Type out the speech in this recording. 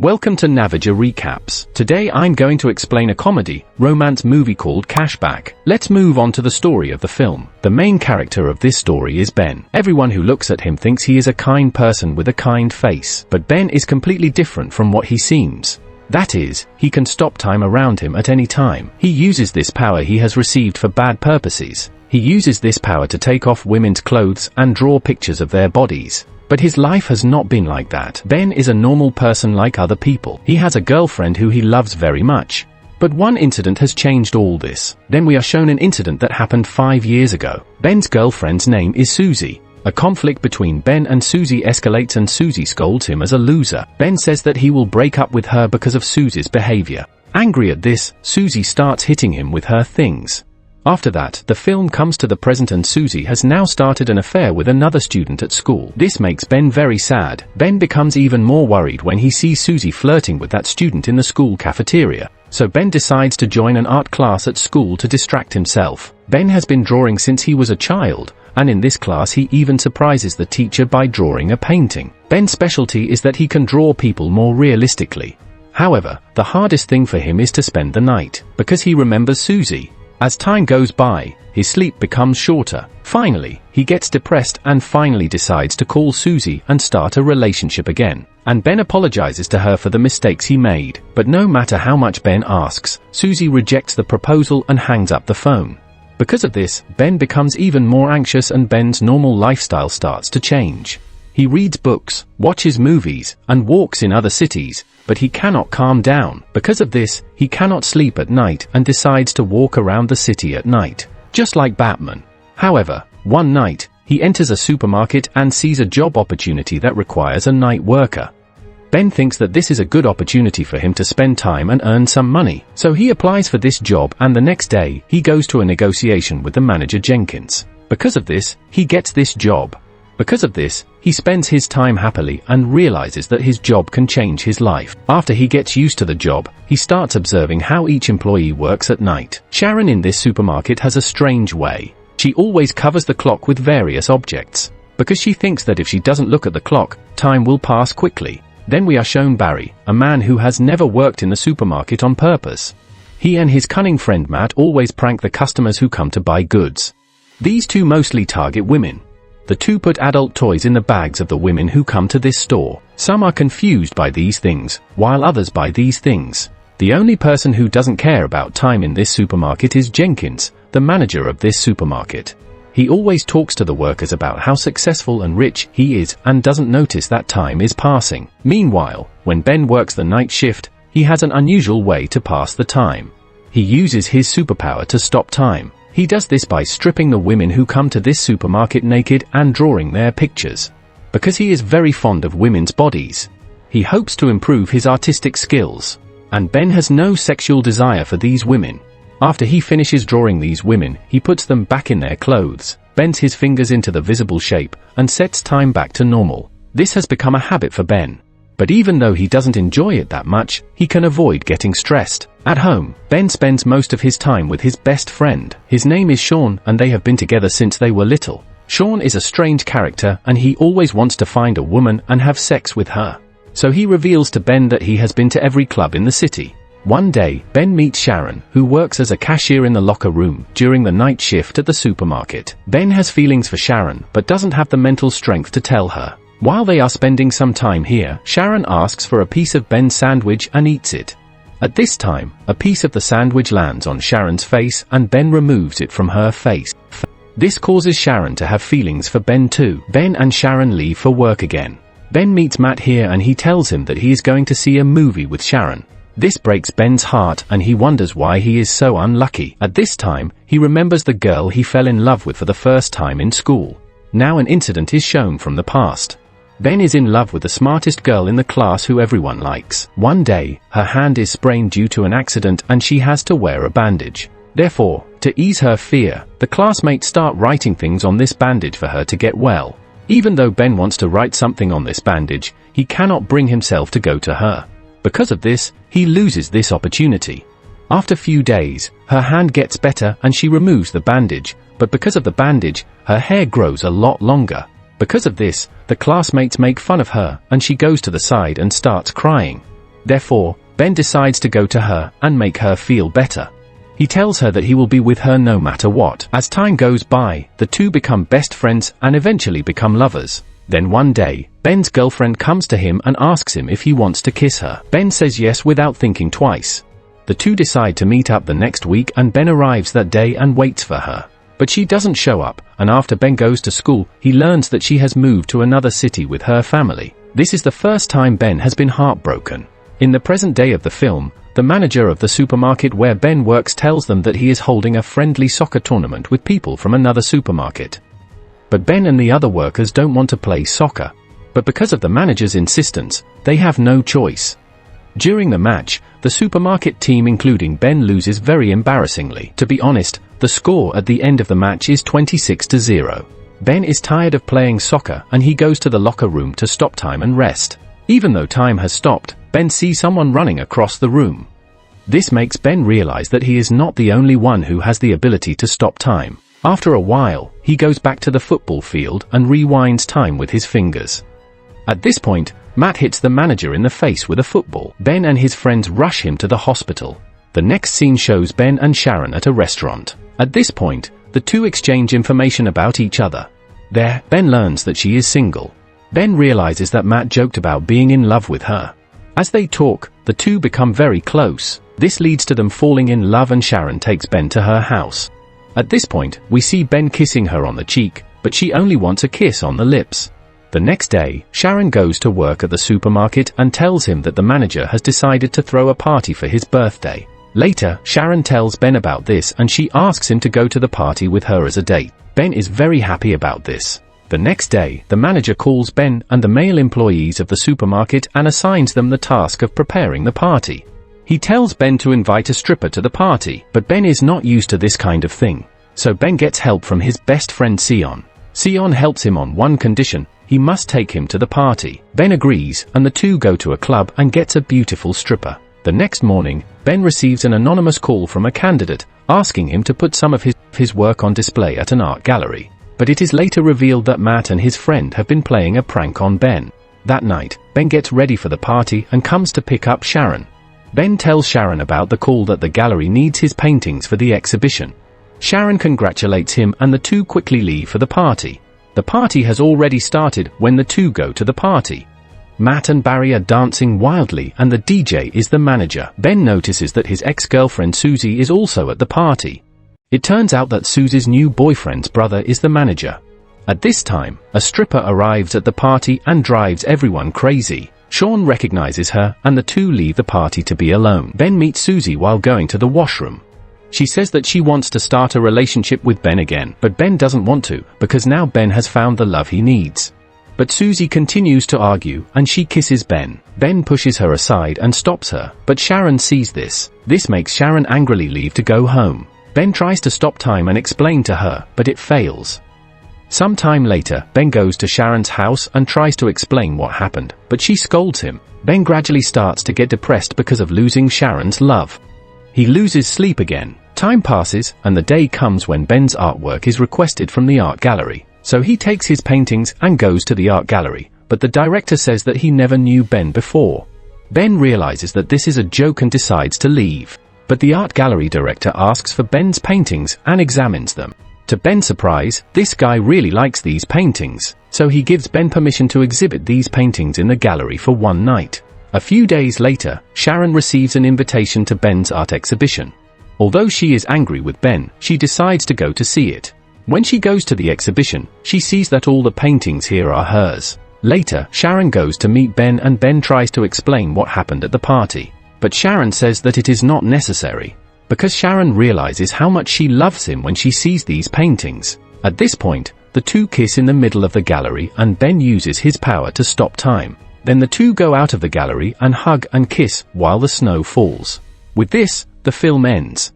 Welcome to Navaja Recaps. Today I'm going to explain a comedy, romance movie called Cashback. Let's move on to the story of the film. The main character of this story is Ben. Everyone who looks at him thinks he is a kind person with a kind face, but Ben is completely different from what he seems. That is, he can stop time around him at any time. He uses this power he has received for bad purposes. He uses this power to take off women's clothes and draw pictures of their bodies. But his life has not been like that. Ben is a normal person like other people. He has a girlfriend who he loves very much. But one incident has changed all this. Then we are shown an incident that happened 5 years ago. Ben's girlfriend's name is Susie. A conflict between Ben and Susie escalates and Susie scolds him as a loser. Ben says that he will break up with her because of Susie's behavior. Angry at this, Susie starts hitting him with her things. After that, the film comes to the present and Susie has now started an affair with another student at school. This makes Ben very sad. Ben becomes even more worried when he sees Susie flirting with that student in the school cafeteria. So Ben decides to join an art class at school to distract himself. Ben has been drawing since he was a child, and in this class he even surprises the teacher by drawing a painting. Ben's specialty is that he can draw people more realistically. However, the hardest thing for him is to spend the night, because he remembers Susie. As time goes by, his sleep becomes shorter. Finally, he gets depressed and finally decides to call Susie and start a relationship again. And Ben apologizes to her for the mistakes he made. But no matter how much Ben asks, Susie rejects the proposal and hangs up the phone. Because of this, Ben becomes even more anxious and Ben's normal lifestyle starts to change. He reads books, watches movies, and walks in other cities, but he cannot calm down. Because of this, he cannot sleep at night and decides to walk around the city at night, just like Batman. However, one night, he enters a supermarket and sees a job opportunity that requires a night worker. Ben thinks that this is a good opportunity for him to spend time and earn some money, so he applies for this job and the next day, he goes to a negotiation with the manager Jenkins. Because of this, he gets this job. Because of this, he spends his time happily and realizes that his job can change his life. After he gets used to the job, he starts observing how each employee works at night. Sharon in this supermarket has a strange way. She always covers the clock with various objects, because she thinks that if she doesn't look at the clock, time will pass quickly. Then we are shown Barry, a man who has never worked in the supermarket on purpose. He and his cunning friend Matt always prank the customers who come to buy goods. These two mostly target women. The two put adult toys in the bags of the women who come to this store. Some are confused by these things, while others buy these things. The only person who doesn't care about time in this supermarket is Jenkins, the manager of this supermarket. He always talks to the workers about how successful and rich he is and doesn't notice that time is passing. Meanwhile, when Ben works the night shift, he has an unusual way to pass the time. He uses his superpower to stop time. He does this by stripping the women who come to this supermarket naked and drawing their pictures. Because he is very fond of women's bodies, he hopes to improve his artistic skills. And Ben has no sexual desire for these women. After he finishes drawing these women, he puts them back in their clothes, bends his fingers into the visible shape, and sets time back to normal. This has become a habit for Ben. But even though he doesn't enjoy it that much, he can avoid getting stressed. At home, Ben spends most of his time with his best friend. His name is Sean and they have been together since they were little. Sean is a strange character and he always wants to find a woman and have sex with her. So he reveals to Ben that he has been to every club in the city. One day, Ben meets Sharon, who works as a cashier in the locker room during the night shift at the supermarket. Ben has feelings for Sharon but doesn't have the mental strength to tell her. While they are spending some time here, Sharon asks for a piece of Ben's sandwich and eats it. At this time, a piece of the sandwich lands on Sharon's face and Ben removes it from her face. This causes Sharon to have feelings for Ben too. Ben and Sharon leave for work again. Ben meets Matt here and he tells him that he is going to see a movie with Sharon. This breaks Ben's heart and he wonders why he is so unlucky. At this time, he remembers the girl he fell in love with for the first time in school. Now an incident is shown from the past. Ben is in love with the smartest girl in the class who everyone likes. One day, her hand is sprained due to an accident and she has to wear a bandage. Therefore, to ease her fear, the classmates start writing things on this bandage for her to get well. Even though Ben wants to write something on this bandage, he cannot bring himself to go to her. Because of this, he loses this opportunity. After few days, her hand gets better and she removes the bandage, but because of the bandage, her hair grows a lot longer. Because of this, the classmates make fun of her and she goes to the side and starts crying. Therefore, Ben decides to go to her and make her feel better. He tells her that he will be with her no matter what. As time goes by, the two become best friends and eventually become lovers. Then one day, Ben's girlfriend comes to him and asks him if he wants to kiss her. Ben says yes without thinking twice. The two decide to meet up the next week and Ben arrives that day and waits for her. But she doesn't show up, and after Ben goes to school, he learns that she has moved to another city with her family. This is the first time Ben has been heartbroken. In the present day of the film, the manager of the supermarket where Ben works tells them that he is holding a friendly soccer tournament with people from another supermarket. But Ben and the other workers don't want to play soccer. But because of the manager's insistence, they have no choice. During the match, the supermarket team including Ben loses very embarrassingly. To be honest, the score at the end of the match is 26-0. Ben is tired of playing soccer and he goes to the locker room to stop time and rest. Even though time has stopped, Ben sees someone running across the room. This makes Ben realize that he is not the only one who has the ability to stop time. After a while, he goes back to the football field and rewinds time with his fingers. At this point, Matt hits the manager in the face with a football. Ben and his friends rush him to the hospital. The next scene shows Ben and Sharon at a restaurant. At this point, the two exchange information about each other. There, Ben learns that she is single. Ben realizes that Matt joked about being in love with her. As they talk, the two become very close. This leads to them falling in love and Sharon takes Ben to her house. At this point, we see Ben kissing her on the cheek, but she only wants a kiss on the lips. The next day, Sharon goes to work at the supermarket and tells him that the manager has decided to throw a party for his birthday. Later, Sharon tells Ben about this and she asks him to go to the party with her as a date. Ben is very happy about this. The next day, the manager calls Ben and the male employees of the supermarket and assigns them the task of preparing the party. He tells Ben to invite a stripper to the party, but Ben is not used to this kind of thing. So Ben gets help from his best friend Sion. Sion helps him on one condition: he must take him to the party. Ben agrees, and the two go to a club and gets a beautiful stripper. The next morning, Ben receives an anonymous call from a candidate, asking him to put some of his work on display at an art gallery. But it is later revealed that Matt and his friend have been playing a prank on Ben. That night, Ben gets ready for the party and comes to pick up Sharon. Ben tells Sharon about the call that the gallery needs his paintings for the exhibition. Sharon congratulates him and the two quickly leave for the party. The party has already started when the two go to the party. Matt and Barry are dancing wildly and the DJ is the manager. Ben notices that his ex-girlfriend Susie is also at the party. It turns out that Susie's new boyfriend's brother is the manager. At this time, a stripper arrives at the party and drives everyone crazy. Sean recognizes her and the two leave the party to be alone. Ben meets Susie while going to the washroom. She says that she wants to start a relationship with Ben again, but Ben doesn't want to, because now Ben has found the love he needs. But Susie continues to argue, and she kisses Ben. Ben pushes her aside and stops her, but Sharon sees this. This makes Sharon angrily leave to go home. Ben tries to stop time and explain to her, but it fails. Some time later, Ben goes to Sharon's house and tries to explain what happened, but she scolds him. Ben gradually starts to get depressed because of losing Sharon's love. He loses sleep again. Time passes, and the day comes when Ben's artwork is requested from the art gallery. So he takes his paintings and goes to the art gallery, but the director says that he never knew Ben before. Ben realizes that this is a joke and decides to leave. But the art gallery director asks for Ben's paintings and examines them. To Ben's surprise, this guy really likes these paintings, so he gives Ben permission to exhibit these paintings in the gallery for one night. A few days later, Sharon receives an invitation to Ben's art exhibition. Although she is angry with Ben, she decides to go to see it. When she goes to the exhibition, she sees that all the paintings here are hers. Later, Sharon goes to meet Ben and Ben tries to explain what happened at the party. But Sharon says that it is not necessary, because Sharon realizes how much she loves him when she sees these paintings. At this point, the two kiss in the middle of the gallery and Ben uses his power to stop time. Then the two go out of the gallery and hug and kiss while the snow falls. With this, the film ends.